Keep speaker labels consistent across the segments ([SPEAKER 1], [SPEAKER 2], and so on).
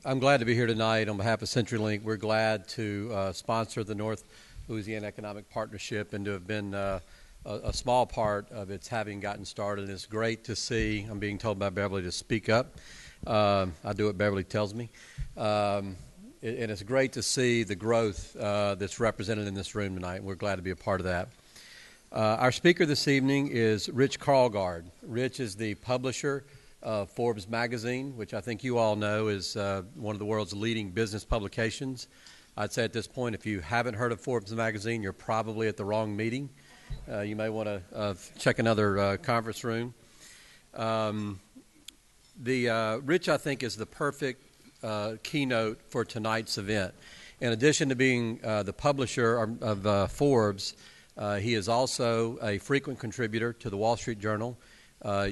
[SPEAKER 1] I'm glad to be here tonight on behalf of CenturyLink. We're glad to sponsor the North Louisiana Economic Partnership and to have been a small part of its having gotten started. It's great to see, I'm being told by Beverly to speak up. I do what Beverly tells me. And it's great to see the growth that's represented in this room tonight. We're glad to be a part of that. Our speaker this evening is Rich Karlgaard. Rich is the publisher of Forbes magazine, which I think you all know is one of the world's leading business publications. I'd say at this point, if you haven't heard of Forbes magazine, you're probably at the wrong meeting. You may want to check another conference room. Rich, I think, is the perfect keynote for tonight's event. In addition to being the publisher of Forbes, he is also a frequent contributor to the Wall Street Journal.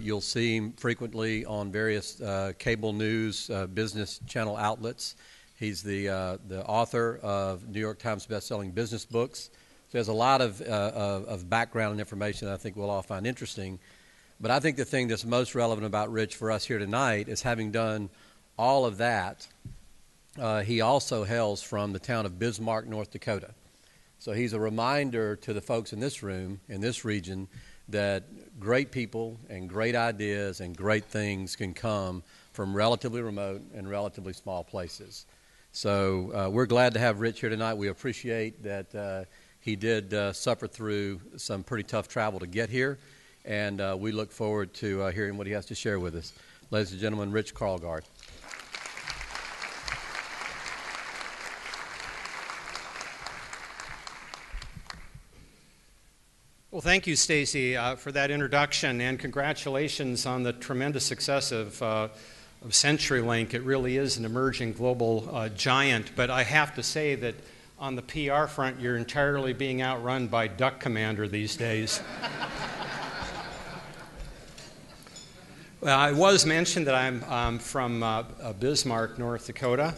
[SPEAKER 1] You'll see him frequently on various cable news business channel outlets. He's the author of New York Times best-selling business books. So there's a lot of background and information that I think we'll all find interesting. But I think the thing that's most relevant about Rich for us here tonight is, having done all of that, he also hails from the town of Bismarck, North Dakota. So he's a reminder to the folks in this room, in this region, that great people and great ideas and great things can come from relatively remote and relatively small places. So we're glad to have Rich here tonight. We appreciate that he did suffer through some pretty tough travel to get here, and we look forward to hearing what he has to share with us. Ladies and gentlemen, Rich Karlgaard.
[SPEAKER 2] Well, thank you, Stacy, for that introduction, and congratulations on the tremendous success of CenturyLink. It really is an emerging global giant, but I have to say that on the PR front, you're entirely being outrun by Duck Commander these days. Well, it was mentioned that I'm from Bismarck, North Dakota.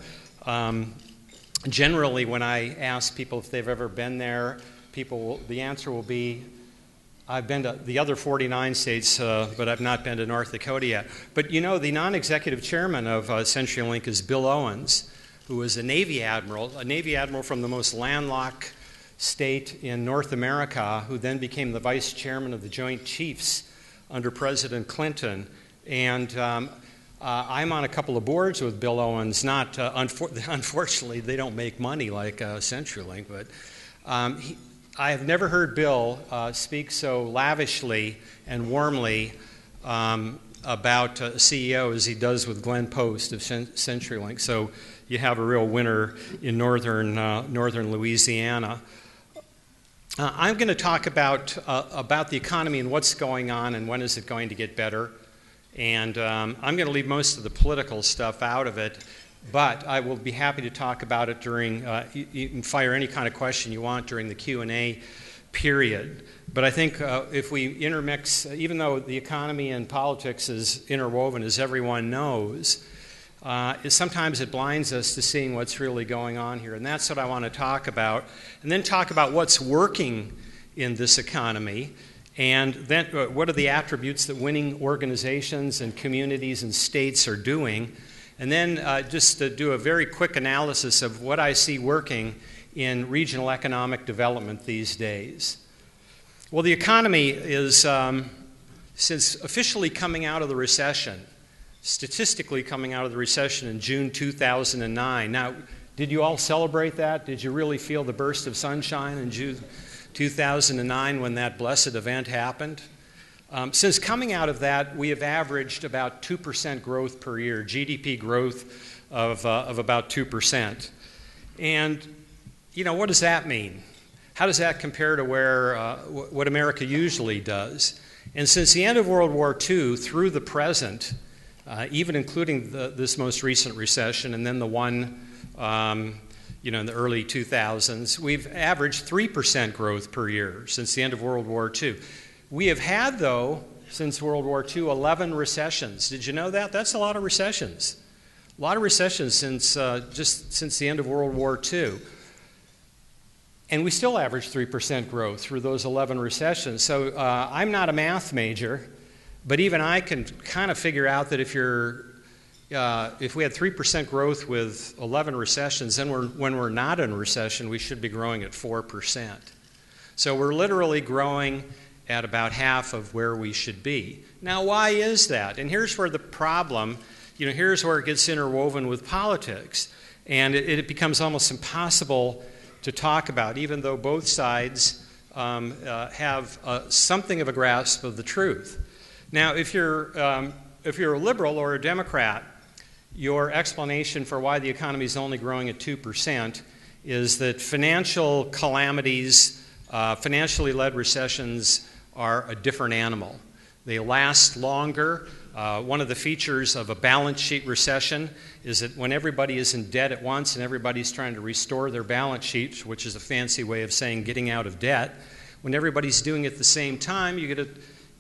[SPEAKER 2] Generally, when I ask people if they've ever been there, the answer will be, I've been to the other 49 states, but I've not been to North Dakota yet. But you know, the non-executive chairman of CenturyLink is Bill Owens, who was a Navy admiral from the most landlocked state in North America, who then became the vice chairman of the Joint Chiefs under President Clinton. And I'm on a couple of boards with Bill Owens. Unfortunately, they don't make money like CenturyLink, but I have never heard Bill speak so lavishly and warmly about a CEO as he does with Glenn Post of CenturyLink. So you have a real winner in northern Louisiana. I'm going to talk about the economy and what's going on and when is it going to get better. And I'm going to leave most of the political stuff out of it. But I will be happy to talk about it during, you can fire any kind of question you want during the Q&A period. But I think if we intermix, even though the economy and politics is interwoven, as everyone knows, sometimes it blinds us to seeing what's really going on here. And that's what I want to talk about. And then talk about what's working in this economy. And then what are the attributes that winning organizations and communities and states are doing. And then just to do a very quick analysis of what I see working in regional economic development these days. Well, the economy is, since officially coming out of the recession, statistically coming out of the recession in June 2009. Now, did you all celebrate that? Did you really feel the burst of sunshine in June 2009 when that blessed event happened? Since coming out of that, we have averaged about 2% growth per year, GDP growth of about 2%. And, you know, what does that mean? How does that compare to what America usually does? And since the end of World War II through the present, even including this most recent recession and then the one in the early 2000s, we've averaged 3% growth per year since the end of World War II. We have had, though, since World War II, 11 recessions. Did you know that? That's a lot of recessions. A lot of recessions since the end of World War II. And we still average 3% growth through those 11 recessions. So I'm not a math major, but even I can kind of figure out that if you're if we had 3% growth with 11 recessions, then when we're not in a recession, we should be growing at 4%. So we're literally growing at about half of where we should be. Now, why is that? And here's where the problem, here's where it gets interwoven with politics. And it becomes almost impossible to talk about, even though both sides have something of a grasp of the truth. Now, if you're a liberal or a Democrat, your explanation for why the economy is only growing at 2% is that financial calamities, financially led recessions are a different animal. They last longer. One of the features of a balance sheet recession is that when everybody is in debt at once and everybody's trying to restore their balance sheets, which is a fancy way of saying getting out of debt, when everybody's doing it at the same time, you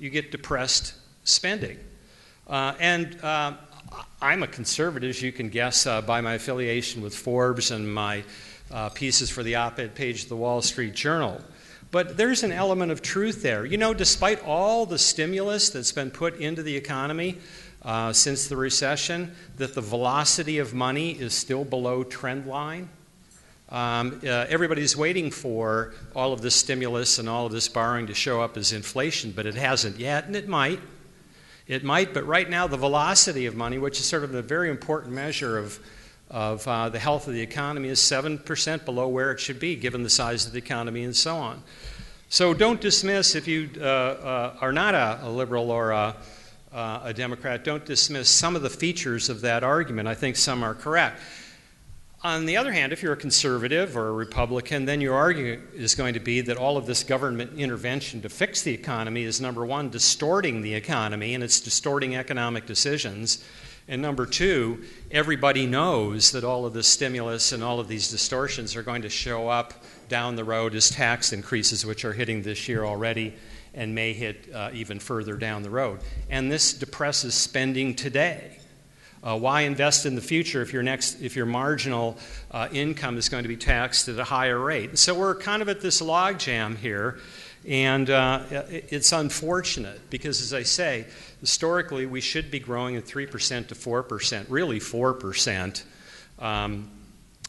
[SPEAKER 2] get depressed spending. I'm a conservative, as you can guess by my affiliation with Forbes and my pieces for the op-ed page of the Wall Street Journal. But there's an element of truth there. Despite all the stimulus that's been put into the economy since the recession, that the velocity of money is still below trend line. Everybody's waiting for all of this stimulus and all of this borrowing to show up as inflation, but it hasn't yet, and it might. It might, but right now the velocity of money, which is sort of a very important measure of the health of the economy, is 7% below where it should be, given the size of the economy and so on. So don't dismiss, if you are not a liberal or a Democrat, don't dismiss some of the features of that argument. I think some are correct. On the other hand, if you're a conservative or a Republican, then your argument is going to be that all of this government intervention to fix the economy is, number one, distorting the economy, and it's distorting economic decisions. And number two, everybody knows that all of this stimulus and all of these distortions are going to show up down the road as tax increases, which are hitting this year already and may hit even further down the road. And this depresses spending today. Why invest in the future if your marginal income is going to be taxed at a higher rate? So we're kind of at this logjam here, and it's unfortunate because, as I say, historically we should be growing at 3% to 4%, really 4%.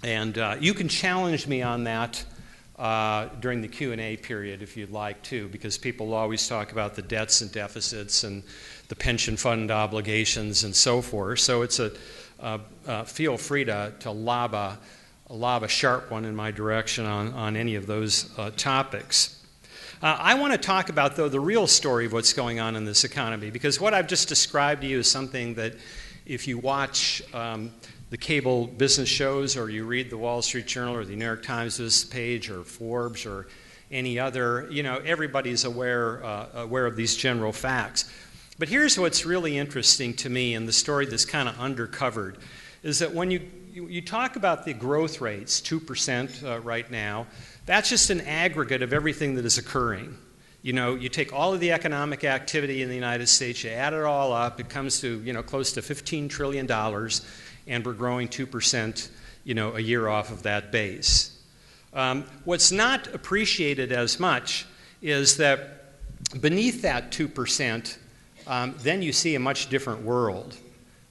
[SPEAKER 2] And you can challenge me on that during the Q&A period if you'd like to, because people always talk about the debts and deficits and the pension fund obligations and so forth. So it's feel free to lob a sharp one in my direction on any of those topics. I want to talk about, though, the real story of what's going on in this economy, because what I've just described to you is something that if you watch the cable business shows or you read the Wall Street Journal or the New York Times business page or Forbes or any other, everybody's aware of these general facts. But here's what's really interesting to me, and the story that's kind of undercovered, is that when you talk about the growth rates, 2% right now, that's just an aggregate of everything that is occurring. You take all of the economic activity in the United States, you add it all up, it comes to close to $15 trillion, and we're growing 2% a year off of that base. What's not appreciated as much is that beneath that 2%, then you see a much different world.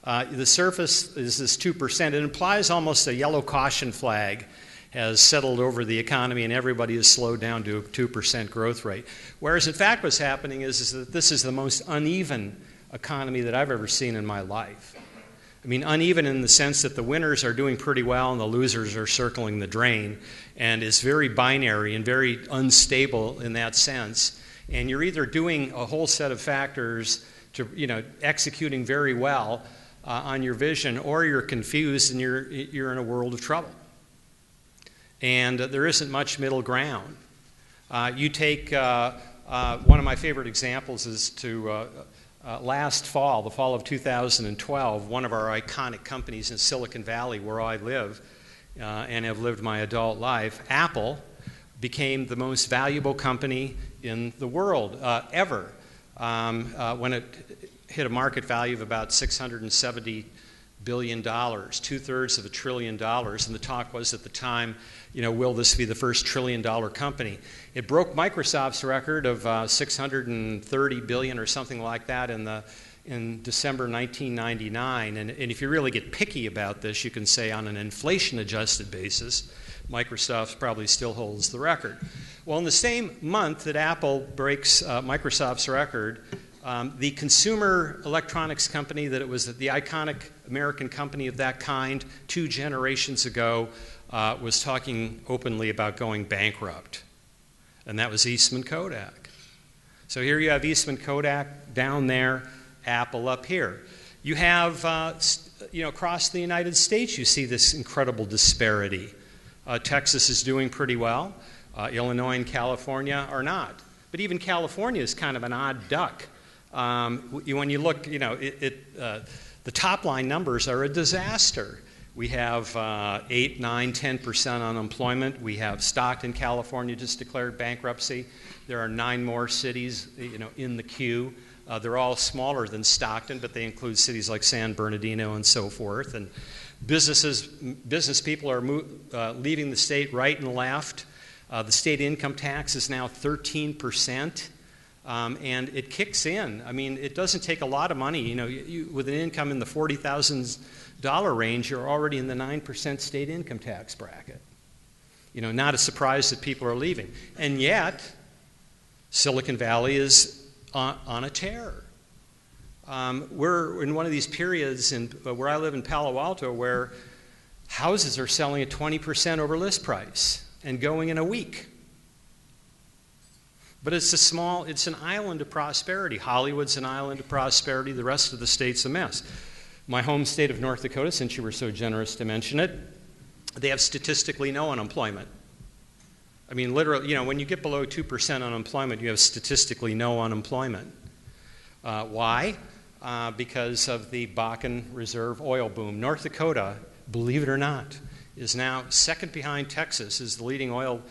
[SPEAKER 2] The surface is this 2%. It implies almost a yellow caution flag has settled over the economy and everybody has slowed down to a 2% growth rate. Whereas, in fact, what's happening is that this is the most uneven economy that I've ever seen in my life. I mean, uneven in the sense that the winners are doing pretty well and the losers are circling the drain. And it's very binary and very unstable in that sense. And you're either doing a whole set of factors to, executing very well on your vision, or you're confused and you're in a world of trouble. And there isn't much middle ground. You take one of my favorite examples is to last fall, the fall of 2012, one of our iconic companies in Silicon Valley, where I live and have lived my adult life, Apple, became the most valuable company in the world ever when it hit a market value of about $670 billion, 2/3 of $1 trillion, and the talk was at the time, will this be the first $1 trillion company? It broke Microsoft's record of $630 billion or something like that in in December 1999. And if you really get picky about this, you can say on an inflation-adjusted basis, Microsoft probably still holds the record. Well, in the same month that Apple breaks Microsoft's record, the consumer electronics company that it was the iconic American company of that kind 2 generations ago was talking openly about going bankrupt. And that was Eastman Kodak. So here you have Eastman Kodak down there, Apple up here. You have, across the United States, you see this incredible disparity. Texas is doing pretty well. Illinois and California are not. But even California is kind of an odd duck. When you look, the top line numbers are a disaster. We have 8, 9, 10% unemployment. We have Stockton, California just declared bankruptcy. There are 9 more cities, in the queue. They're all smaller than Stockton, but they include cities like San Bernardino and so forth. And business people are leaving the state right and left. The state income tax is now 13%, and it kicks in. I mean, it doesn't take a lot of money. With an income in the $40,000 range, you're already in the 9% state income tax bracket. Not a surprise that people are leaving. And yet, Silicon Valley is on a tear. We're in one of these periods where I live in Palo Alto where houses are selling at 20% over list price and going in a week. But it's an island of prosperity. Hollywood's an island of prosperity. The rest of the state's a mess. My home state of North Dakota, since you were so generous to mention it, they have statistically no unemployment. I mean, literally, when you get below 2% unemployment, you have statistically no unemployment. Why? Because of the Bakken Reserve oil boom. North Dakota, believe it or not, is now second behind Texas as the leading oil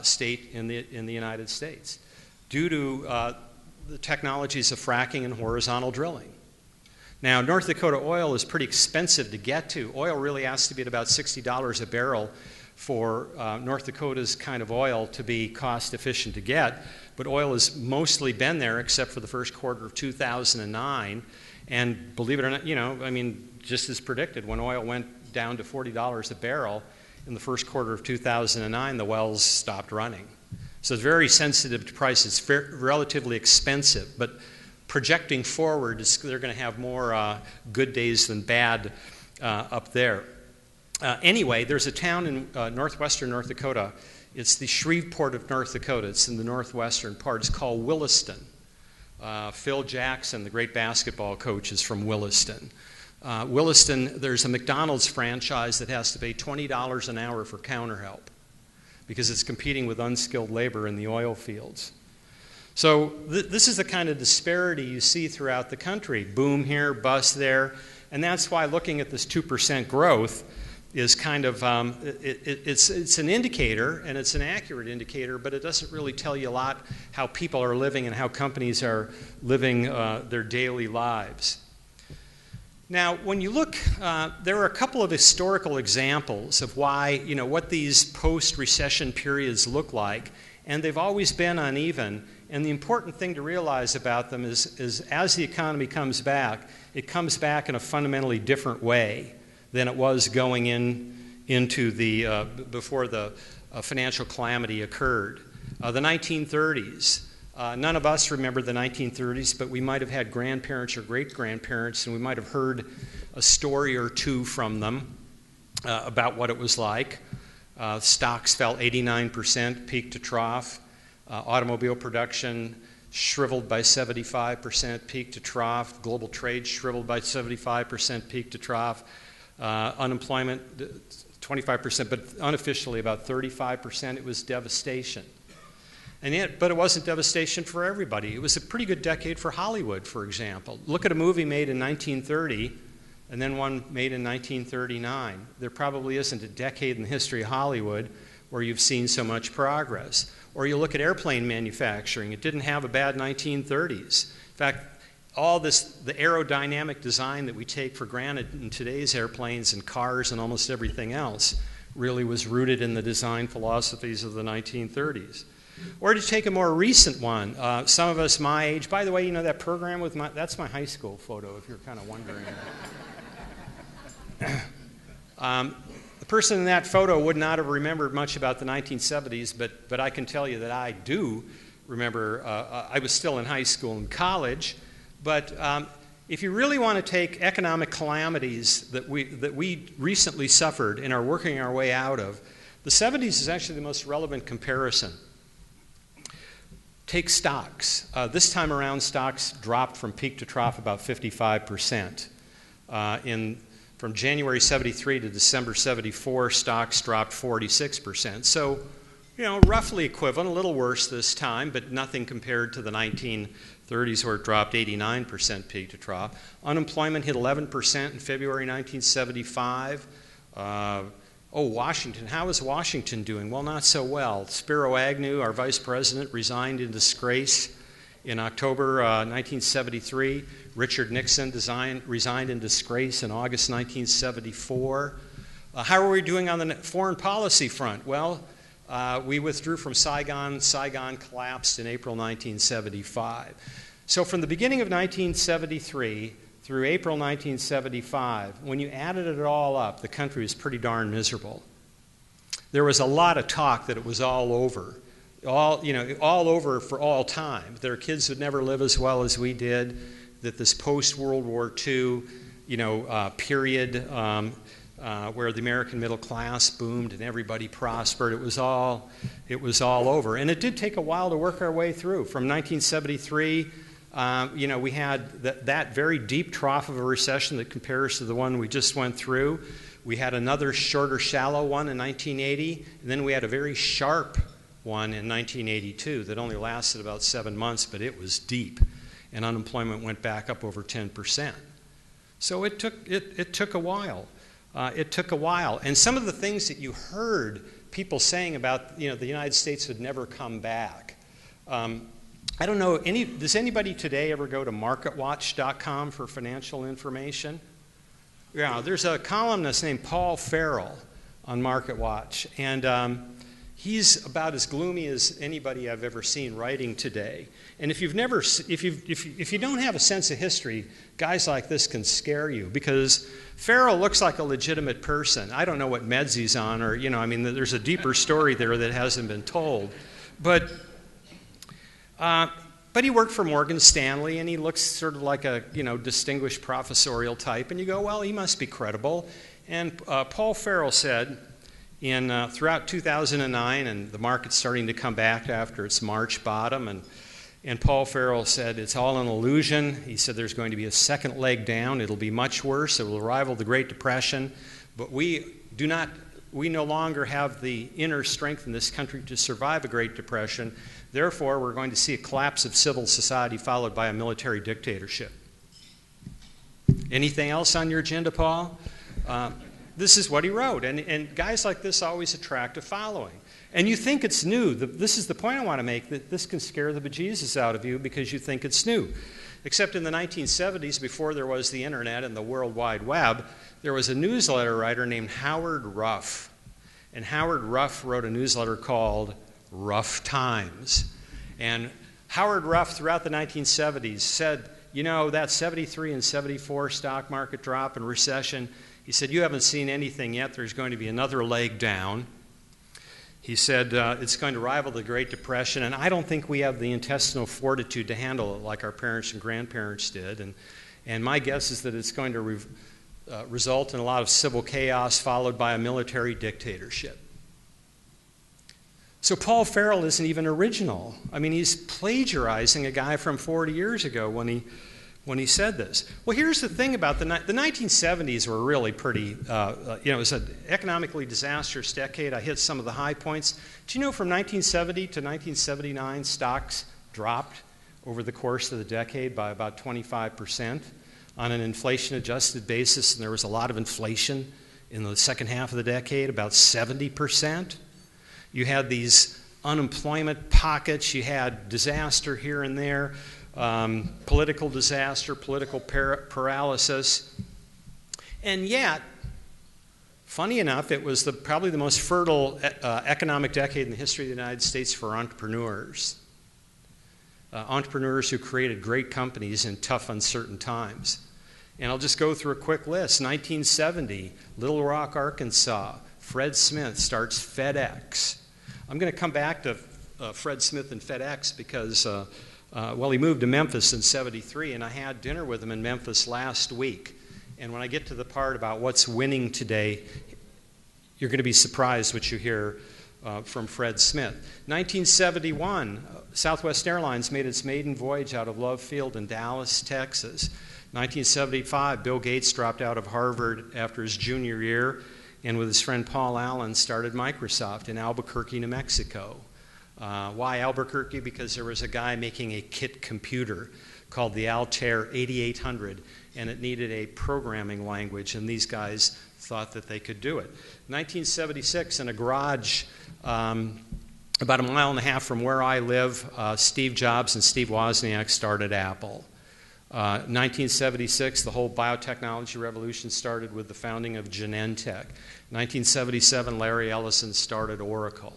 [SPEAKER 2] state in the United States due to the technologies of fracking and horizontal drilling. Now, North Dakota oil is pretty expensive to get to. Oil really has to be at about $60 a barrel for North Dakota's kind of oil to be cost efficient to get. But oil has mostly been there except for the first quarter of 2009. And believe it or not, just as predicted, when oil went down to $40 a barrel in the first quarter of 2009, the wells stopped running. So it's very sensitive to price. It's relatively expensive. But projecting forward, they're going to have more good days than bad up there. Anyway, there's a town in northwestern North Dakota. It's the Shreveport of North Dakota. It's in the northwestern part. It's called Williston. Phil Jackson, the great basketball coach, is from Williston. Williston, there's a McDonald's franchise that has to pay $20 an hour for counter help because it's competing with unskilled labor in the oil fields. So this is the kind of disparity you see throughout the country. Boom here, bust there. And that's why looking at this 2% growth is kind of, it's an indicator, and it's an accurate indicator, but it doesn't really tell you a lot how people are living and how companies are living their daily lives. Now, when you look, there are a couple of historical examples of why, what these post-recession periods look like, and they've always been uneven. And the important thing to realize about them is as the economy comes back, it comes back in a fundamentally different way than it was going into the before the financial calamity occurred. The 1930s. None of us remember the 1930s, but we might have had grandparents or great-grandparents, and we might have heard a story or two from them about what it was like. Stocks fell 89%, peak to trough. Automobile production shriveled by 75%, peak to trough. Global trade shriveled by 75%, peak to trough. Unemployment, 25%, but unofficially about 35%. It was devastation. But it wasn't devastation for everybody. It was a pretty good decade for Hollywood, for example. Look at a movie made in 1930 and then one made in 1939. There probably isn't a decade in the history of Hollywood where you've seen so much progress. Or you look at airplane manufacturing. It didn't have a bad 1930s. In fact, all this, the aerodynamic design that we take for granted in today's airplanes and cars and almost everything else really was rooted in the design philosophies of the 1930s. Or to take a more recent one, some of us my age, by the way, you know that program with that's my high school photo, if you're kind of wondering. The person in that photo would not have remembered much about the 1970s, but I can tell you that I do remember. I was still in high school and college, but if you really want to take economic calamities that we recently suffered and are working our way out of, the 70s is actually the most relevant comparison. Take stocks. This time around, stocks dropped from peak to trough about 55%. From January 73 to December 74, stocks dropped 46%. So, you know, roughly equivalent, a little worse this time, but nothing compared to the 1930s where it dropped 89% peak to trough. Unemployment hit 11% in February 1975. Washington. How is Washington doing? Well, not so well. Spiro Agnew, our vice president, resigned in disgrace in October 1973. Richard Nixon resigned in disgrace in August 1974. How are we doing on the foreign policy front? Well, we withdrew from Saigon. Saigon collapsed in April 1975. So from the beginning of 1973 through April 1975, when you added it all up, the country was pretty darn miserable. There was a lot of talk that it was all over. All over for all time. Their kids would never live as well as we did. That this post-World War II, period where the American middle class boomed and everybody prospered, it was all over. And it did take a while to work our way through. From 1973, we had that very deep trough of a recession that compares to the one we just went through. We had another shorter, shallow one in 1980, and then we had a very sharp one in 1982 that only lasted about 7 months, but it was deep, and unemployment went back up over 10%. So it took a while. It took a while, and some of the things that you heard people saying about the United States would never come back. I don't know. Does anybody today ever go to MarketWatch.com for financial information? Yeah, there's a columnist named Paul Farrell on MarketWatch, and he's about as gloomy as anybody I've ever seen writing today. And if you don't have a sense of history, guys like this can scare you, because Farrell looks like a legitimate person. I don't know what meds he's on, or there's a deeper story there that hasn't been told. But he worked for Morgan Stanley, and he looks sort of like a distinguished professorial type. And you go, well, he must be credible. And Paul Farrell said, throughout 2009, and the market's starting to come back after its March bottom, and Paul Farrell said it's all an illusion. He said there's going to be a second leg down. It'll be much worse. It will rival the Great Depression. But we no longer have the inner strength in this country to survive a Great Depression. Therefore, we're going to see a collapse of civil society followed by a military dictatorship. Anything else on your agenda, Paul? This is what he wrote. And guys like this always attract a following. And you think it's new. This is the point I want to make, that this can scare the bejesus out of you because you think it's new. Except in the 1970s, before there was the internet and the World Wide Web, there was a newsletter writer named Howard Ruff. And Howard Ruff wrote a newsletter called Rough Times. And Howard Ruff, throughout the 1970s, said, that 73 and 74 stock market drop and recession, he said, you haven't seen anything yet. There's going to be another leg down. He said it's going to rival the Great Depression, and I don't think we have the intestinal fortitude to handle it like our parents and grandparents did. And my guess is that it's going to result in a lot of civil chaos followed by a military dictatorship. So Paul Farrell isn't even original. I mean, he's plagiarizing a guy from 40 years ago when he said this. Well, here's the thing about the 1970s were really pretty, it was an economically disastrous decade. I hit some of the high points. Do you know from 1970 to 1979, stocks dropped over the course of the decade by about 25% on an inflation-adjusted basis, and there was a lot of inflation in the second half of the decade, about 70%. You had these unemployment pockets. You had disaster here and there. Political disaster, political paralysis. And yet, Funny enough, it was probably the most fertile economic decade in the history of the United States for entrepreneurs. Entrepreneurs who created great companies in tough, uncertain times. And I'll just go through a quick list. 1970, Little Rock, Arkansas, Fred Smith starts FedEx. I'm going to come back to Fred Smith and FedEx because, he moved to Memphis in 73, and I had dinner with him in Memphis last week. And when I get to the part about what's winning today, you're going to be surprised what you hear from Fred Smith. 1971, Southwest Airlines made its maiden voyage out of Love Field in Dallas, Texas. 1975, Bill Gates dropped out of Harvard after his junior year and with his friend Paul Allen started Microsoft in Albuquerque, New Mexico. Why Albuquerque? Because there was a guy making a kit computer called the Altair 8800, and it needed a programming language, and these guys thought that they could do it. 1976, in a garage about a mile and a half from where I live, Steve Jobs and Steve Wozniak started Apple. 1976, the whole biotechnology revolution started with the founding of Genentech. 1977, Larry Ellison started Oracle.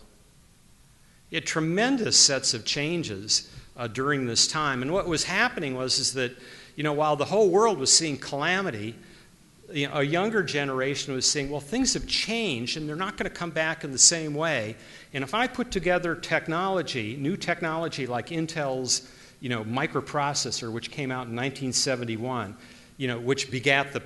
[SPEAKER 2] He had tremendous sets of changes during this time. And what was happening is that, while the whole world was seeing calamity, a younger generation was saying, well, things have changed and they're not going to come back in the same way. And if I put together technology, new technology like Intel's, microprocessor, which came out in 1971, which begat the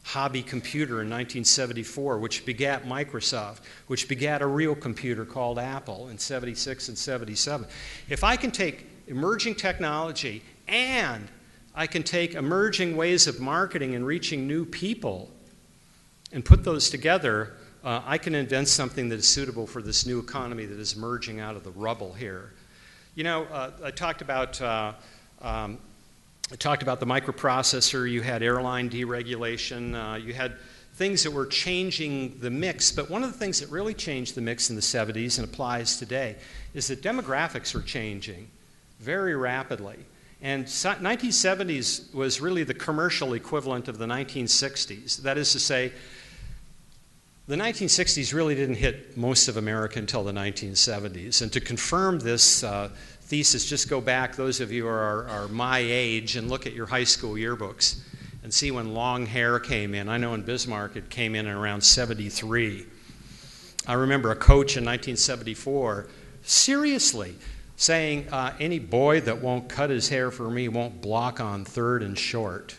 [SPEAKER 2] hobby computer in 1974, which begat Microsoft, which begat a real computer called Apple in 76 and 77. If I can take emerging technology and I can take emerging ways of marketing and reaching new people and put those together, I can invent something that is suitable for this new economy that is emerging out of the rubble here. I talked about the microprocessor. You had airline deregulation. You had things that were changing the mix. But one of the things that really changed the mix in the 70s and applies today is that demographics are changing very rapidly. And 1970s was really the commercial equivalent of the 1960s. That is to say, the 1960s really didn't hit most of America until the 1970s. And to confirm this thesis, just go back, those of you who are my age, and look at your high school yearbooks and see when long hair came in. I know in Bismarck it came in around 73. I remember a coach in 1974 seriously saying, any boy that won't cut his hair for me won't block on third and short.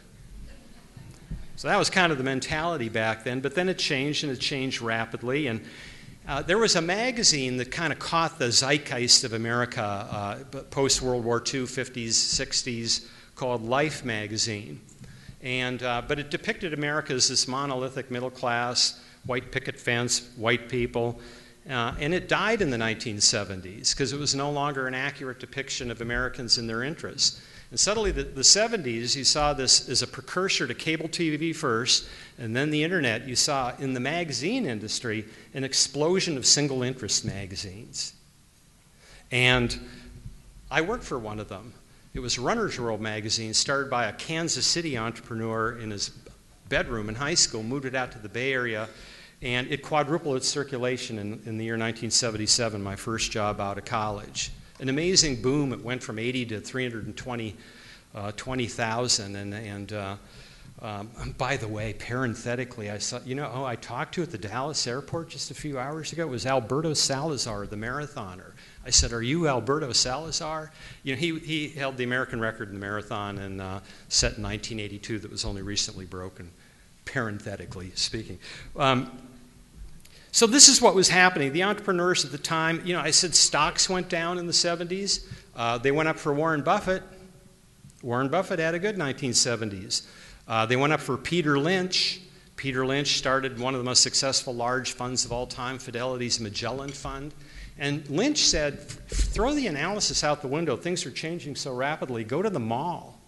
[SPEAKER 2] So that was kind of the mentality back then, but then it changed, and it changed rapidly. And there was a magazine that kind of caught the zeitgeist of America post-World War II, 50s, 60s, called Life magazine. But it depicted America as this monolithic middle class, white picket fence, white people. And it died in the 1970s because it was no longer an accurate depiction of Americans and their interests. And suddenly the 70s, you saw this as a precursor to cable TV first, and then the internet. You saw in the magazine industry an explosion of single interest magazines. And I worked for one of them. It was Runner's World magazine, started by a Kansas City entrepreneur in his bedroom in high school, moved it out to the Bay Area, and it quadrupled its circulation in the year 1977, my first job out of college. An amazing boom. It went from 80 to 320,000. And by the way, parenthetically, I saw, I talked to at the Dallas airport just a few hours ago. It was Alberto Salazar, the marathoner. I said, "Are you Alberto Salazar?" He held the American record in the marathon and set in 1982 that was only recently broken, parenthetically speaking. So this is what was happening. The entrepreneurs at the time, I said stocks went down in the 70s. They went up for Warren Buffett. Warren Buffett had a good 1970s. They went up for Peter Lynch. Peter Lynch started one of the most successful large funds of all time, Fidelity's Magellan Fund. And Lynch said, throw the analysis out the window. Things are changing so rapidly. Go to the mall.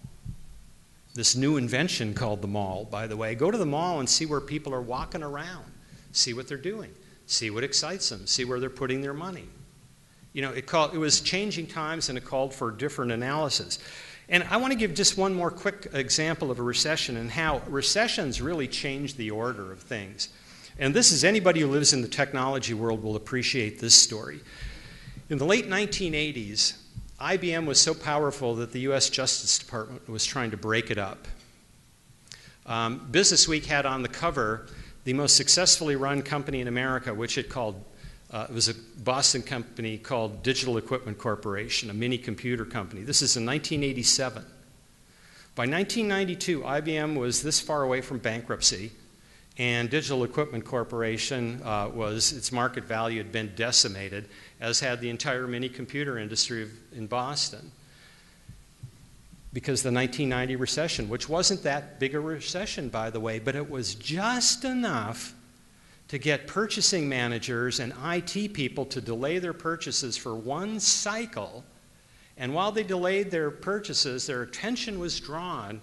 [SPEAKER 2] This new invention called the mall, by the way. Go to the mall and see where people are walking around. See what they're doing. See what excites them. See where they're putting their money. It was changing times, and it called for different analysis. And I want to give just one more quick example of a recession and how recessions really change the order of things. And this is anybody who lives in the technology world will appreciate this story. In the late 1980s, IBM was so powerful that the US Justice Department was trying to break it up. Business Week had on the cover the most successfully run company in America, which it called, it was a Boston company called Digital Equipment Corporation, a mini computer company. This is in 1987. By 1992, IBM was this far away from bankruptcy, and Digital Equipment Corporation its market value had been decimated, as had the entire mini computer industry in Boston, because of the 1990 recession, which wasn't that big a recession, by the way, but it was just enough to get purchasing managers and IT people to delay their purchases for one cycle. And while they delayed their purchases, their attention was drawn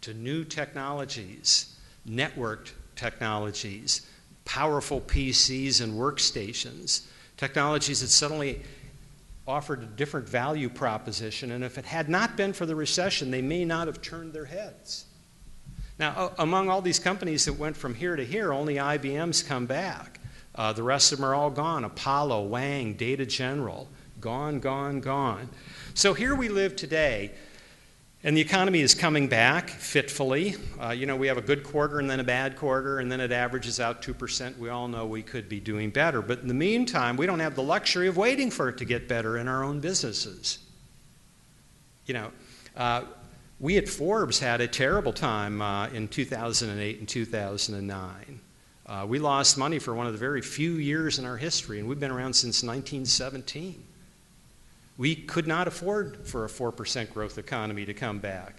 [SPEAKER 2] to new technologies, networked technologies, powerful PCs and workstations, technologies that suddenly offered a different value proposition. And if it had not been for the recession, they may not have turned their heads. Now, among all these companies that went from here to here, only IBM's come back. The rest of them are all gone. Apollo, Wang, Data General, gone, gone, gone. So here we live today, and the economy is coming back fitfully. We have a good quarter and then a bad quarter, and then it averages out 2%. We all know we could be doing better. But in the meantime, we don't have the luxury of waiting for it to get better in our own businesses. We at Forbes had a terrible time in 2008 and 2009. We lost money for one of the very few years in our history, and we've been around since 1917. We could not afford for a 4% growth economy to come back.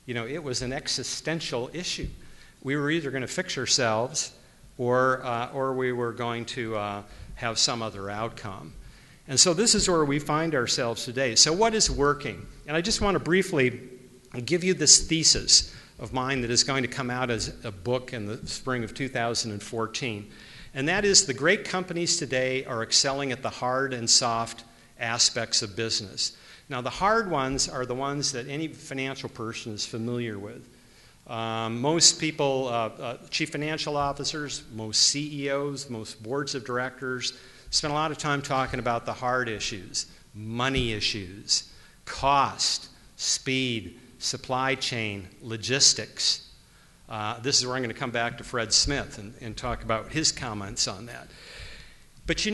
[SPEAKER 2] It was an existential issue. We were either going to fix ourselves or we were going to have some other outcome. And so this is where we find ourselves today. So what is working? And I just want to briefly give you this thesis of mine that is going to come out as a book in the spring of 2014. And that is, the great companies today are excelling at the hard and soft aspects of business. Now, the hard ones are the ones that any financial person is familiar with. Most people, chief financial officers, most CEOs, most boards of directors, spend a lot of time talking about the hard issues, money issues, cost, speed, supply chain, logistics. This is where I'm going to come back to Fred Smith and talk about his comments on that. But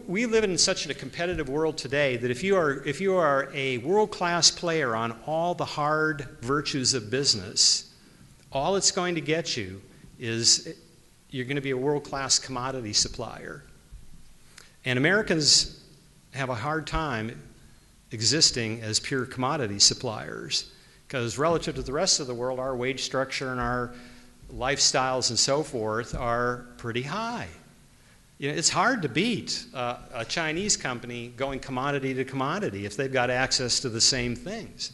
[SPEAKER 2] we live in such a competitive world today that if you are a world-class player on all the hard virtues of business, all it's going to get you is you're going to be a world-class commodity supplier. And Americans have a hard time existing as pure commodity suppliers, because relative to the rest of the world, our wage structure and our lifestyles and so forth are pretty high. It's hard to beat a Chinese company going commodity to commodity if they've got access to the same things.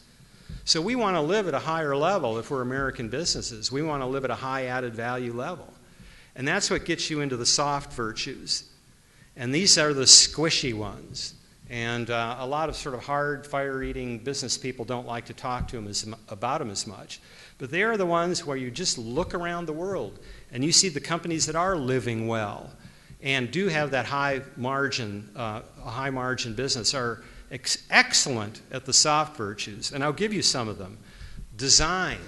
[SPEAKER 2] So we want to live at a higher level if we're American businesses. We want to live at a high added value level. And that's what gets you into the soft virtues. And these are the squishy ones. And a lot of sort of hard, fire-eating business people don't like to talk to them about them as much. But they are the ones where you just look around the world and you see the companies that are living well and do have that high margin business are excellent at the soft virtues. And I'll give you some of them. Design.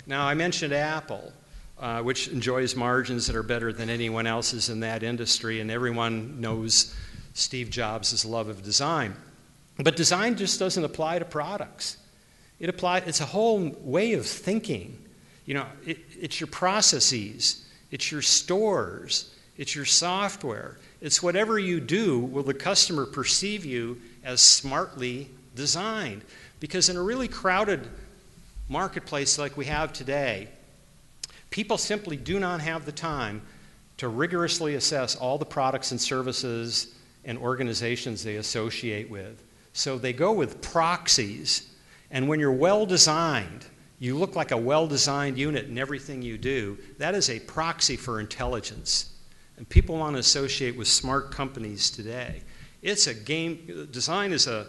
[SPEAKER 2] Now, I mentioned Apple, which enjoys margins that are better than anyone else's in that industry, and everyone knows Steve Jobs' love of design. But design just doesn't apply to products. It's a whole way of thinking. It's your processes, it's your stores, it's your software. It's whatever you do will the customer perceive you as smartly designed. Because in a really crowded marketplace like we have today, people simply do not have the time to rigorously assess all the products and services and organizations they associate with. So they go with proxies. And when you're well-designed, you look like a well-designed unit in everything you do. That is a proxy for intelligence. And people want to associate with smart companies today. It's a game. Design is a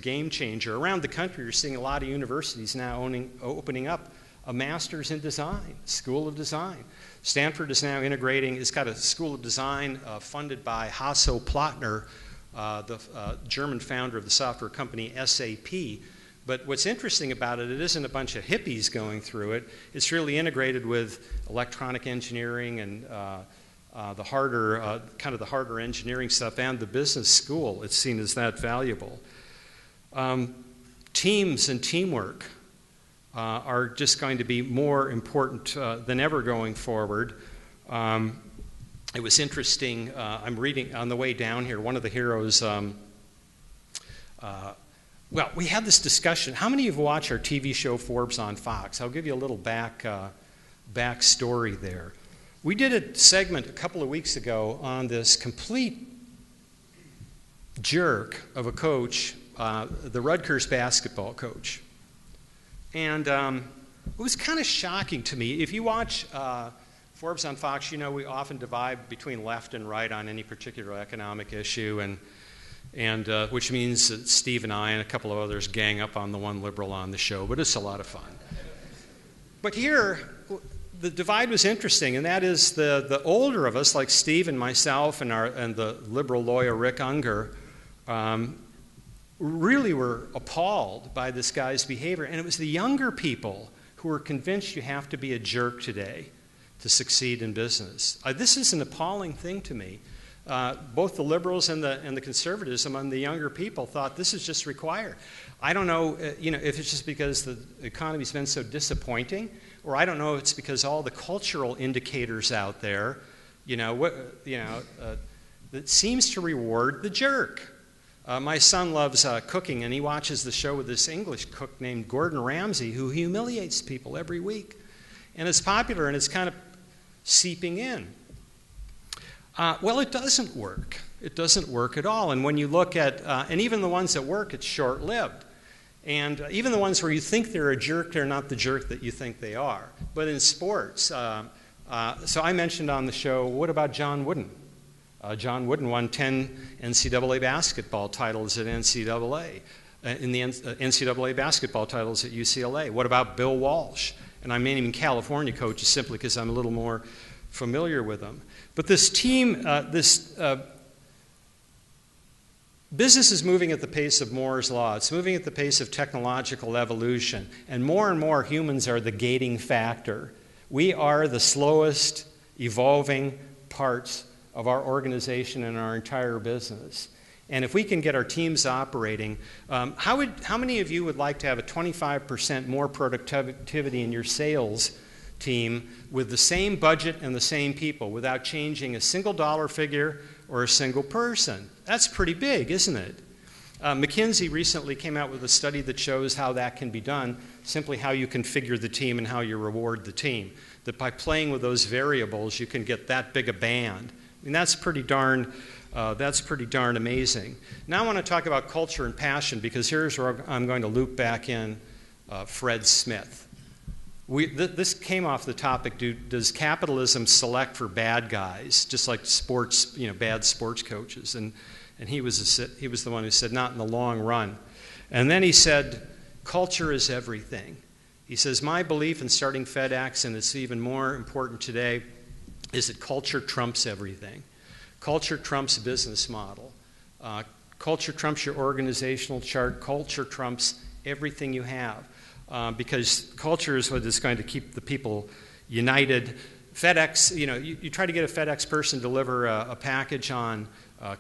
[SPEAKER 2] game changer. Around the country, you're seeing a lot of universities now opening up a master's in design, School of Design. Stanford is now integrating, it's got a School of Design funded by Hasso Plattner, the German founder of the software company SAP. But what's interesting about it, it isn't a bunch of hippies going through it. It's really integrated with electronic engineering and the harder engineering stuff and the business school. It's seen as that valuable. Teams and teamwork are just going to be more important than ever going forward. It was interesting, I'm reading on the way down here, one of the heroes, well, we had this discussion. How many of you watch our TV show Forbes on Fox? I'll give you a little back story there. We did a segment a couple of weeks ago on this complete jerk of a coach, the Rutgers basketball coach. And it was kind of shocking to me. If you watch Forbes on Fox, you know we often divide between left and right on any particular economic issue, and which means that Steve and I and a couple of others gang up on the one liberal on the show, but it's a lot of fun. But here, the divide was interesting, and that is the older of us, like Steve and myself and the liberal lawyer Rick Unger, really were appalled by this guy's behavior. And it was the younger people who were convinced you have to be a jerk today to succeed in business. This is an appalling thing to me. Both the liberals and the conservatives among the younger people thought this is just required. I don't know, if it's just because the economy's been so disappointing, or I don't know if it's because all the cultural indicators out there, that seems to reward the jerk. My son loves cooking, and he watches the show with this English cook named Gordon Ramsay, who humiliates people every week. And it's popular, and it's kind of seeping in. Well, it doesn't work. It doesn't work at all. And when you look at, and even the ones that work, it's short-lived. And even the ones where you think they're a jerk, they're not the jerk that you think they are. But in sports, so I mentioned on the show, what about John Wooden? John Wooden won 10 NCAA basketball titles at NCAA, in the NCAA basketball titles at UCLA. What about Bill Walsh? And I'm naming California coaches simply because I'm a little more familiar with them. But this team, business is moving at the pace of Moore's Law. It's moving at the pace of technological evolution. And more humans are the gating factor. We are the slowest evolving parts of our organization and our entire business. And if we can get our teams operating, how many of you would like to have a 25% more productivity in your sales team with the same budget and the same people without changing a single dollar figure or a single person? That's pretty big, isn't it? McKinsey recently came out with a study that shows how that can be done, simply how you configure the team and how you reward the team. That by playing with those variables, you can get that big a band. I mean, that's pretty darn amazing. Now I want to talk about culture and passion, because here's where I'm going to loop back in Fred Smith. This came off the topic, does capitalism select for bad guys, just like sports, bad sports coaches? And he was the one who said, not in the long run. And then he said, culture is everything. He says, my belief in starting FedEx, and it's even more important today, is that culture trumps everything. Culture trumps business model. Culture trumps your organizational chart. Culture trumps everything you have. Because culture is what is going to keep the people united. FedEx, you try to get a FedEx person to deliver a package on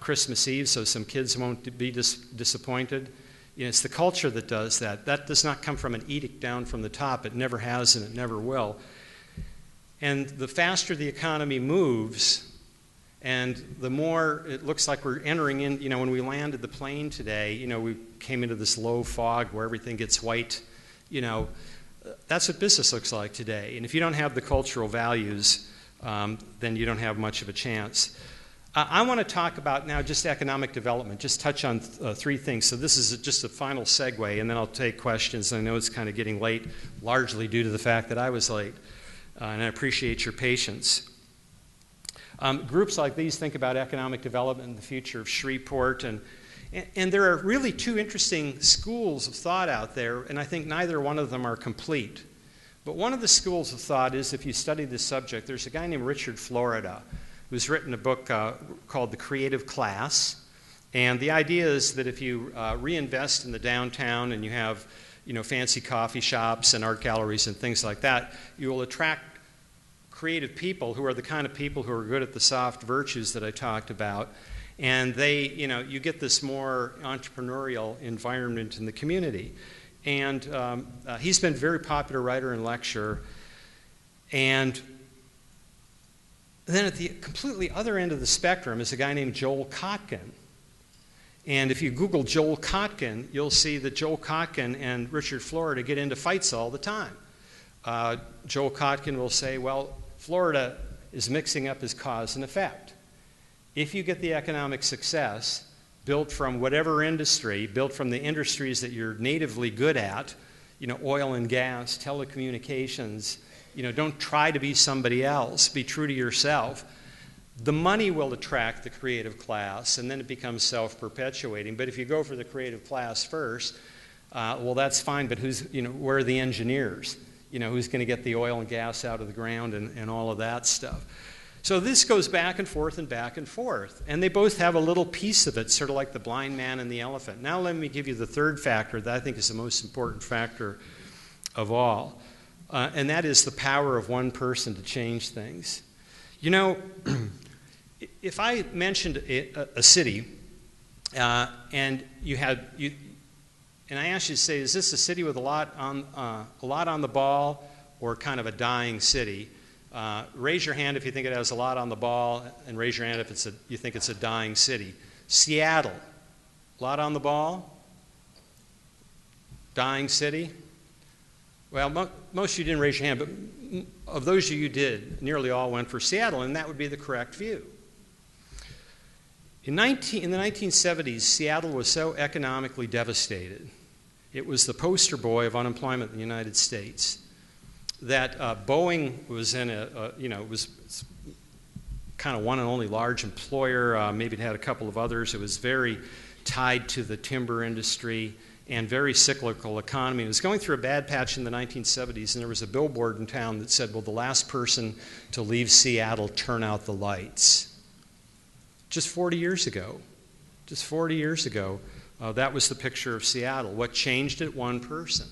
[SPEAKER 2] Christmas Eve so some kids won't be disappointed. It's the culture that does that. That does not come from an edict down from the top. It never has and it never will. And the faster the economy moves, and the more it looks like we're entering in, when we landed the plane today, we came into this low fog where everything gets white. That's what business looks like today. And if you don't have the cultural values, then you don't have much of a chance. I want to talk about now just economic development, just touch on three things. So this is just a final segue, and then I'll take questions. I know it's kind of getting late, largely due to the fact that I was late, and I appreciate your patience. Groups like these think about economic development and the future of Shreveport, and there are really two interesting schools of thought out there, and I think neither one of them are complete. But one of the schools of thought is, if you study this subject, there's a guy named Richard Florida who's written a book called The Creative Class. And the idea is that if you reinvest in the downtown and you have fancy coffee shops and art galleries and things like that, you will attract creative people who are the kind of people who are good at the soft virtues that I talked about. And they, you get this more entrepreneurial environment in the community. And he's been a very popular writer and lecturer. And then at the completely other end of the spectrum is a guy named Joel Kotkin. And if you Google Joel Kotkin, you'll see that Joel Kotkin and Richard Florida get into fights all the time. Joel Kotkin will say, well, Florida is mixing up his cause and effect. If you get the economic success built from whatever industry, built from the industries that you're natively good at, oil and gas, telecommunications, don't try to be somebody else, be true to yourself. The money will attract the creative class, and then it becomes self-perpetuating. But if you go for the creative class first, well, that's fine, but where are the engineers? Who's going to get the oil and gas out of the ground and all of that stuff? So this goes back and forth and back and forth. And they both have a little piece of it, sort of like the blind man and the elephant. Now let me give you the third factor that I think is the most important factor of all. And that is the power of one person to change things. If I mentioned a city, and I asked you to say, is this a city with a lot on the ball, or kind of a dying city? Raise your hand if you think it has a lot on the ball, and raise your hand if you think it's a dying city. Seattle, a lot on the ball, dying city. Well, most of you didn't raise your hand, but of those of you who did, nearly all went for Seattle, and that would be the correct view. In the 1970s, Seattle was so economically devastated. It was the poster boy of unemployment in the United States. That Boeing was in was kind of one and only large employer. Maybe it had a couple of others. It was very tied to the timber industry and very cyclical economy. It was going through a bad patch in the 1970s, and there was a billboard in town that said, "Will the last person to leave Seattle turn out the lights?" Just 40 years ago. Just 40 years ago, that was the picture of Seattle. What changed it? One person.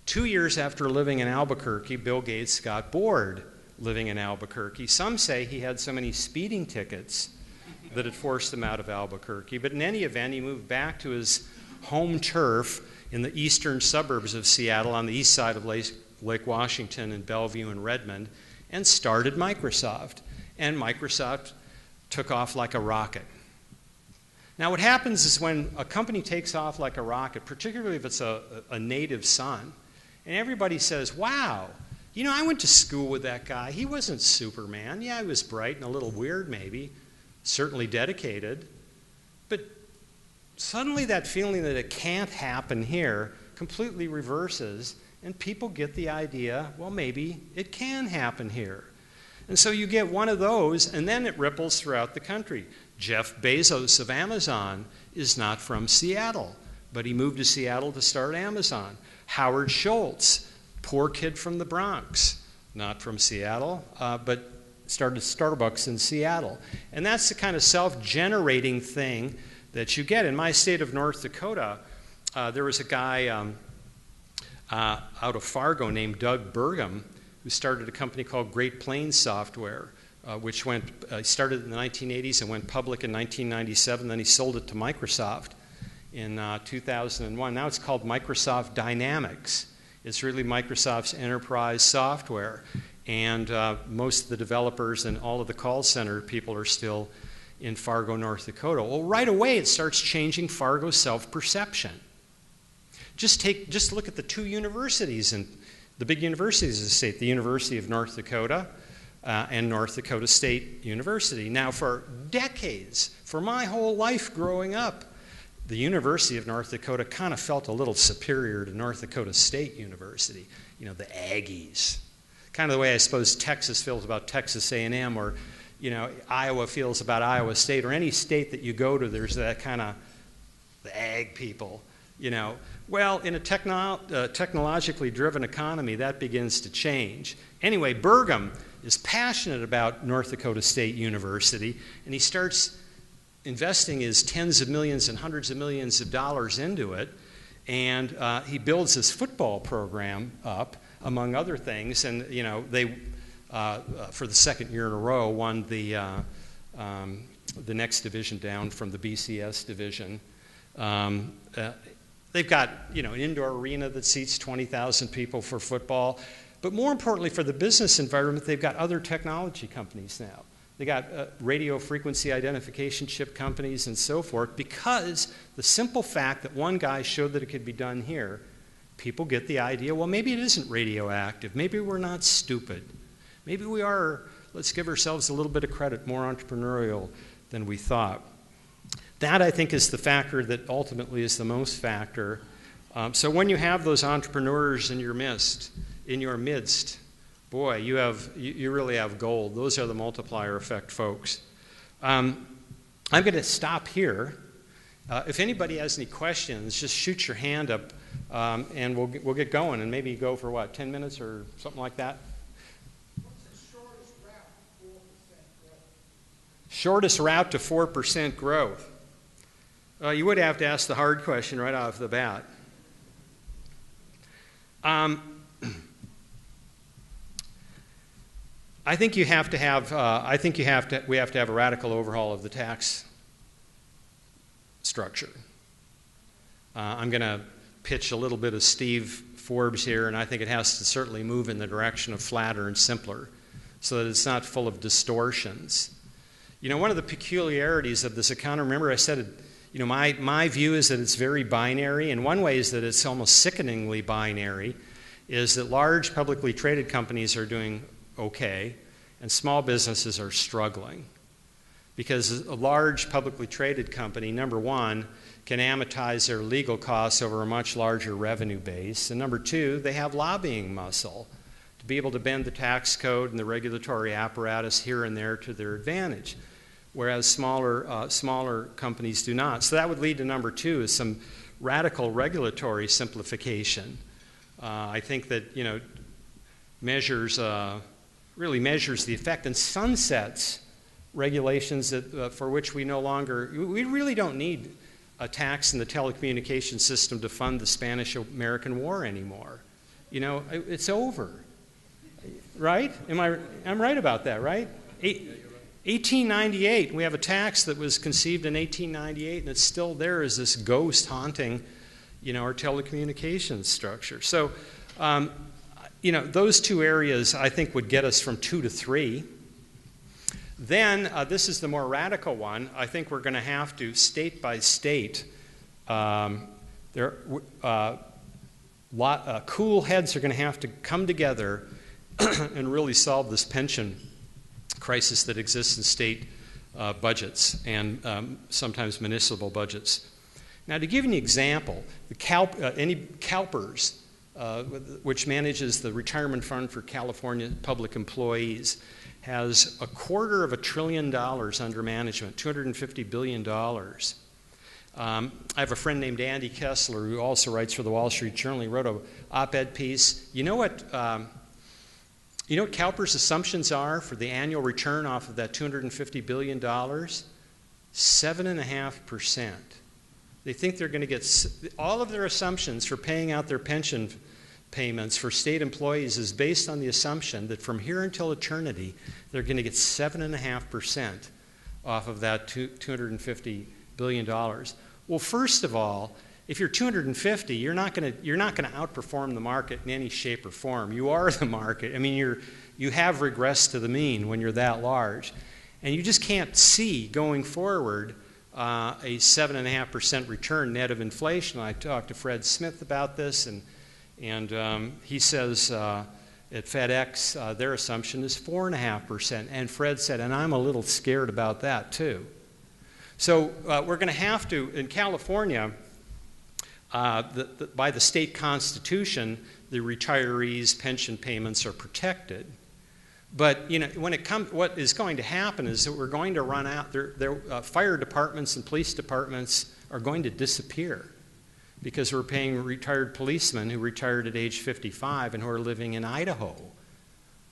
[SPEAKER 2] 2 years after living in Albuquerque, Bill Gates got bored living in Albuquerque. Some say he had so many speeding tickets that it forced him out of Albuquerque. But in any event, he moved back to his home turf in the eastern suburbs of Seattle on the east side of Lake Washington and Bellevue and Redmond and started Microsoft. And Microsoft took off like a rocket. Now what happens is when a company takes off like a rocket, particularly if it's a native son, and everybody says, wow, I went to school with that guy. He wasn't Superman. Yeah, he was bright and a little weird maybe, certainly dedicated. But suddenly that feeling that it can't happen here completely reverses, and people get the idea, well, maybe it can happen here. And so you get one of those, and then it ripples throughout the country. Jeff Bezos of Amazon is not from Seattle, but he moved to Seattle to start Amazon. Howard Schultz, poor kid from the Bronx, not from Seattle, but started Starbucks in Seattle. And that's the kind of self-generating thing that you get. In my state of North Dakota, there was a guy out of Fargo named Doug Burgum who started a company called Great Plains Software, which started in the 1980s and went public in 1997. Then he sold it to Microsoft in 2001. Now it's called Microsoft Dynamics. It's really Microsoft's enterprise software. And most of the developers and all of the call center people are still in Fargo, North Dakota. Well, right away it starts changing Fargo's self-perception. Just look at the two universities, and the big universities of the state, the University of North Dakota and North Dakota State University. Now for decades, for my whole life growing up, the University of North Dakota kind of felt a little superior to North Dakota State University, the Aggies. Kind of the way I suppose Texas feels about Texas A&M, or Iowa feels about Iowa State, or any state that you go to, there's that kind of the ag people, Well, in a technologically driven economy, that begins to change. Anyway, Burgum is passionate about North Dakota State University, and he starts investing his tens of millions and hundreds of millions of dollars into it, and he builds his football program up, among other things, and they, for the second year in a row, won the next division down from the BCS division. They've got an indoor arena that seats 20,000 people for football. But more importantly, for the business environment, they've got other technology companies now. They got radio frequency identification chip companies and so forth, because the simple fact that one guy showed that it could be done here, people get the idea, well, maybe it isn't radioactive. Maybe we're not stupid. Maybe we are, let's give ourselves a little bit of credit, more entrepreneurial than we thought. That, I think, is the factor that ultimately is the most factor. So when you have those entrepreneurs in your midst, boy, you really have gold. Those are the multiplier effect folks. I'm going to stop here. If anybody has any questions, just shoot your hand up, and we'll get going. And maybe go for, 10 minutes or something like that?
[SPEAKER 3] What's the shortest route to 4% growth?
[SPEAKER 2] Shortest route to 4% growth. You would have to ask the hard question right off the bat. I think we have to have a radical overhaul of the tax structure. I'm going to pitch a little bit of Steve Forbes here, and I think it has to certainly move in the direction of flatter and simpler, so that it's not full of distortions. One of the peculiarities of this economy, remember I said, my view is that it's very binary, and one way is that it's almost sickeningly binary, is that large publicly traded companies are doing okay, and small businesses are struggling. Because a large publicly traded company, number one, can amortize their legal costs over a much larger revenue base, and number two, they have lobbying muscle to be able to bend the tax code and the regulatory apparatus here and there to their advantage, whereas smaller companies do not. So that would lead to number two, is some radical regulatory simplification. I think that really measures the effect and sunsets regulations that for which we really don't need a tax in the telecommunications system to fund the Spanish-American War anymore. It's over, right? I'm right about that, right? 1898, we have a tax that was conceived in 1898, and it's still there as this ghost haunting, our telecommunications structure. So, those two areas, I think, would get us from 2 to 3. Then, this is the more radical one. I think we're going to have to, state by state, cool heads are going to have to come together and really solve this pension crisis that exists in state budgets and sometimes municipal budgets. Now, to give you an example, CalPERS, which manages the retirement fund for California public employees, has $250 billion under management, $250 billion. I have a friend named Andy Kessler who also writes for the Wall Street Journal. He wrote an op-ed piece. You know what CalPERS' assumptions are for the annual return off of that $250 billion? 7.5%. They think they're going to get all of their assumptions for paying out their pension payments for state employees is based on the assumption that from here until eternity, they're going to get 7.5% off of that $250 billion. Well, first of all, if you're 250, you're not going to outperform the market in any shape or form. You are the market. I mean, you have regressed to the mean when you're that large, and you just can't see going forward a 7.5% return net of inflation. I talked to Fred Smith about this, and he says at FedEx their assumption is 4.5%, and Fred said, and I'm a little scared about that too. So we're going to have to, in California, by the state constitution, the retirees' pension payments are protected. But when it comes, what is going to happen is that we're going to run out. Fire departments and police departments are going to disappear because we're paying retired policemen who retired at age 55 and who are living in Idaho.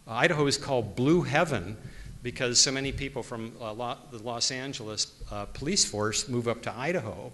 [SPEAKER 2] Idaho is called Blue Heaven because so many people from the Los Angeles police force move up to Idaho.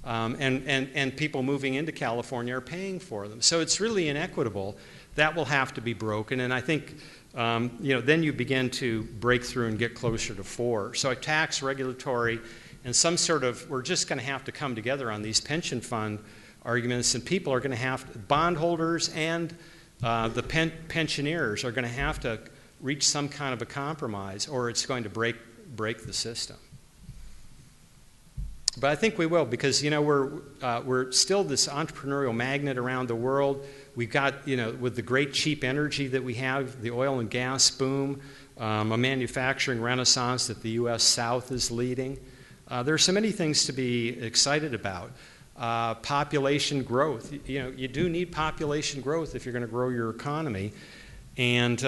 [SPEAKER 2] And people moving into California are paying for them. So it's really inequitable. That will have to be broken. And I think then you begin to break through and get closer to 4. So a tax, regulatory, and some sort of, we're just going to have to come together on these pension fund arguments, and people are going to have, bondholders and the pensioners are going to have to reach some kind of a compromise, or it's going to break the system. But I think we will, because we're still this entrepreneurial magnet around the world. We've got, with the great cheap energy that we have, the oil and gas boom, a manufacturing renaissance that the U.S. South is leading. There are so many things to be excited about. Population growth. You do need population growth if you're going to grow your economy, and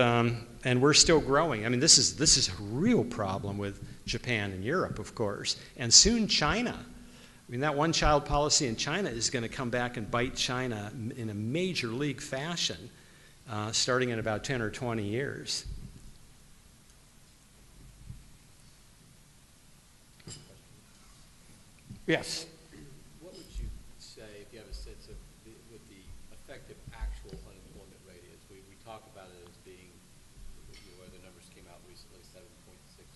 [SPEAKER 2] we're still growing. I mean, this is a real problem with Japan and Europe, of course, and soon China. I mean, that one-child policy in China is going to come back and bite China in a major league fashion, starting in about 10 or 20 years. Yes.
[SPEAKER 1] What would you say, if you have a sense of what the effective actual unemployment rate is? We talk about it as being, where the numbers came out recently, 7.6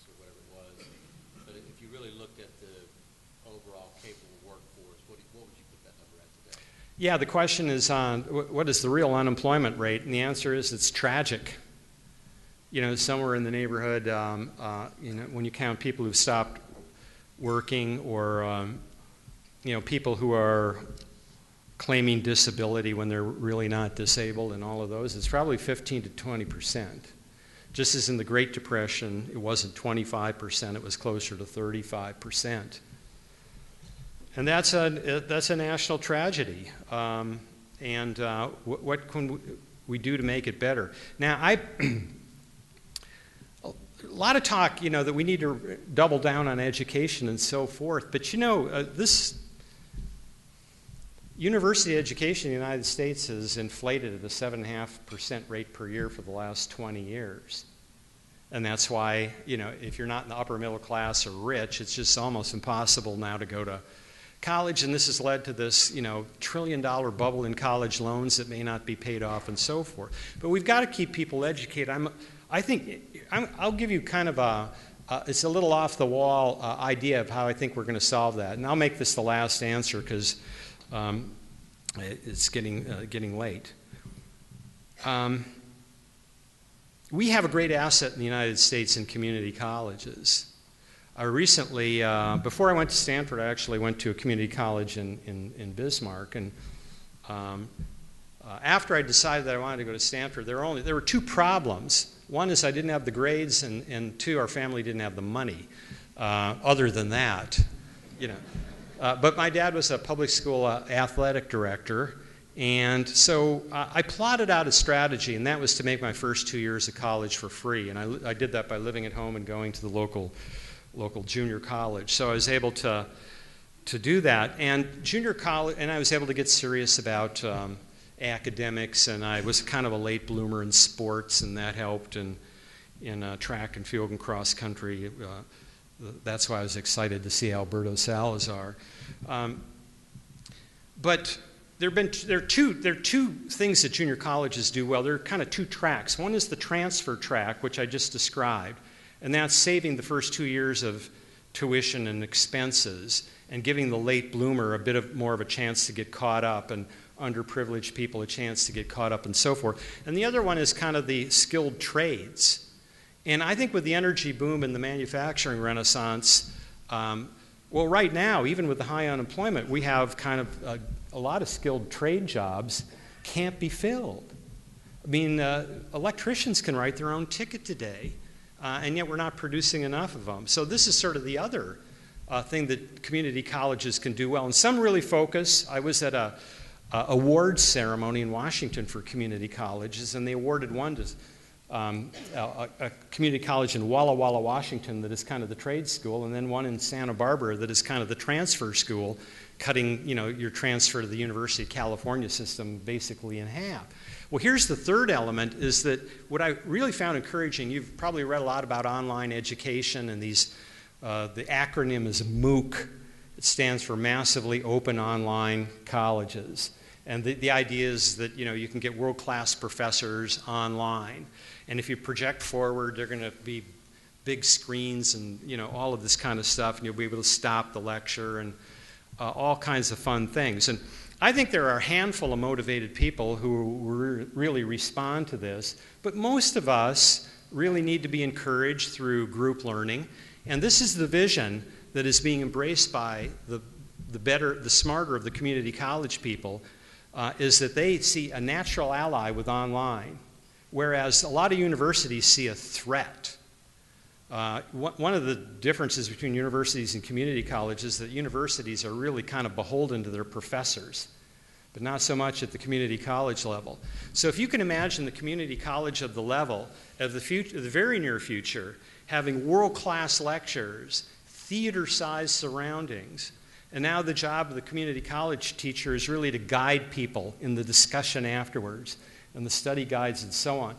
[SPEAKER 1] or whatever it was. But if you really looked at the overall capable workforce, what would you put that number at today?
[SPEAKER 2] Yeah, the question is on what is the real unemployment rate? And the answer is it's tragic. Somewhere in the neighborhood, when you count people who've stopped working, or people who are claiming disability when they're really not disabled, and all of those, it's probably 15 to 20%. Just as in the Great Depression, it wasn't 25%, it was closer to 35%. And that's a national tragedy. And what can we do to make it better? Now, a lot of talk, that we need to double down on education and so forth. But this university education in the United States has inflated at a 7.5% rate per year for the last 20 years. And that's why, if you're not in the upper middle class or rich, it's just almost impossible now to go to college. And this has led to this, trillion-dollar bubble in college loans that may not be paid off and so forth. But we've got to keep people educated. I'll give you kind of it's a little off-the-wall idea of how I think we're going to solve that. And I'll make this the last answer because it's getting late. We have a great asset in the United States in community colleges. Recently, before I went to Stanford, I actually went to a community college in Bismarck. And after I decided that I wanted to go to Stanford, there were 2 problems. One is I didn't have the grades, and 2, our family didn't have the money. Other than that, but my dad was a public school athletic director, and so I plotted out a strategy, and that was to make my first 2 years of college for free. And I did that by living at home and going to the local junior college. So I was able to do that, and junior college, and I was able to get serious about academics, and I was kind of a late bloomer in sports, and that helped in track and field and cross country. That's why I was excited to see Alberto Salazar. But there are two things that junior colleges do well. There are kind of 2 tracks. One is the transfer track, which I just described, and that's saving the first 2 years of tuition and expenses and giving the late bloomer a bit more of a chance to get caught up, and underprivileged people a chance to get caught up and so forth. And the other one is kind of the skilled trades. And I think with the energy boom and the manufacturing renaissance, right now, even with the high unemployment, we have kind of a lot of skilled trade jobs can't be filled. I mean, electricians can write their own ticket today, and yet we're not producing enough of them. So this is sort of the other thing that community colleges can do well. And some really focus. I was at a awards ceremony in Washington for community colleges, and they awarded one to a community college in Walla Walla, Washington that is kind of the trade school, and then one in Santa Barbara that is kind of the transfer school, cutting your transfer to the University of California system basically in half. Well, here's the third element, is that what I really found encouraging, you've probably read a lot about online education and these, the acronym is MOOC. It stands for Massively Open Online Colleges. And the idea is that you can get world-class professors online. And if you project forward, they're going to be big screens and all of this kind of stuff, and you'll be able to stop the lecture and all kinds of fun things. And I think there are a handful of motivated people who really respond to this, but most of us really need to be encouraged through group learning. And this is the vision that is being embraced by the smarter of the community college people, is that they see a natural ally with online, whereas a lot of universities see a threat. One of the differences between universities and community colleges is that universities are really kind of beholden to their professors, but not so much at the community college level. So if you can imagine the community college of the level of the very near future having world-class lectures, theater-sized surroundings, and now the job of the community college teacher is really to guide people in the discussion afterwards and the study guides and so on.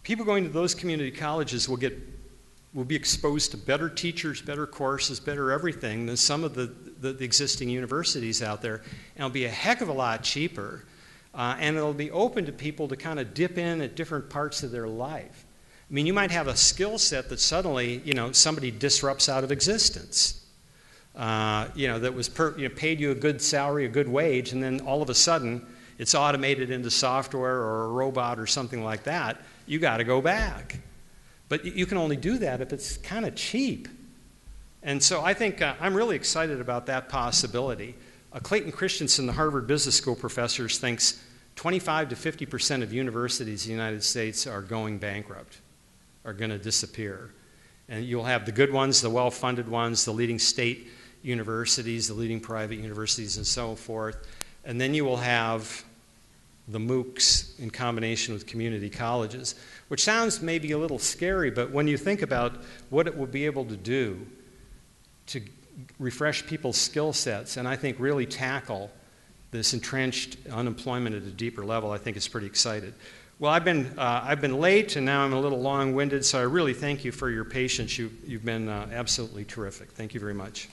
[SPEAKER 2] People going to those community colleges will be exposed to better teachers, better courses, better everything than some of the existing universities out there. And it'll be a heck of a lot cheaper, and it'll be open to people to kind of dip in at different parts of their life. I mean, you might have a skill set that suddenly, somebody disrupts out of existence. That was paid you a good salary, a good wage, and then all of a sudden it's automated into software or a robot or something like that. You got to go back. But you can only do that if it's kind of cheap. And so I think I'm really excited about that possibility. Clayton Christensen, the Harvard Business School professor, thinks 25 to 50% of universities in the United States are going bankrupt, are going to disappear. And you'll have the good ones, the well-funded ones, the leading state universities, the leading private universities, and so forth. And then you will have the MOOCs in combination with community colleges, which sounds maybe a little scary, but when you think about what it will be able to do to refresh people's skill sets and I think really tackle this entrenched unemployment at a deeper level, I think it's pretty exciting. Well, I've been late and now I'm a little long-winded, so I really thank you for your patience. You've been absolutely terrific. Thank you very much.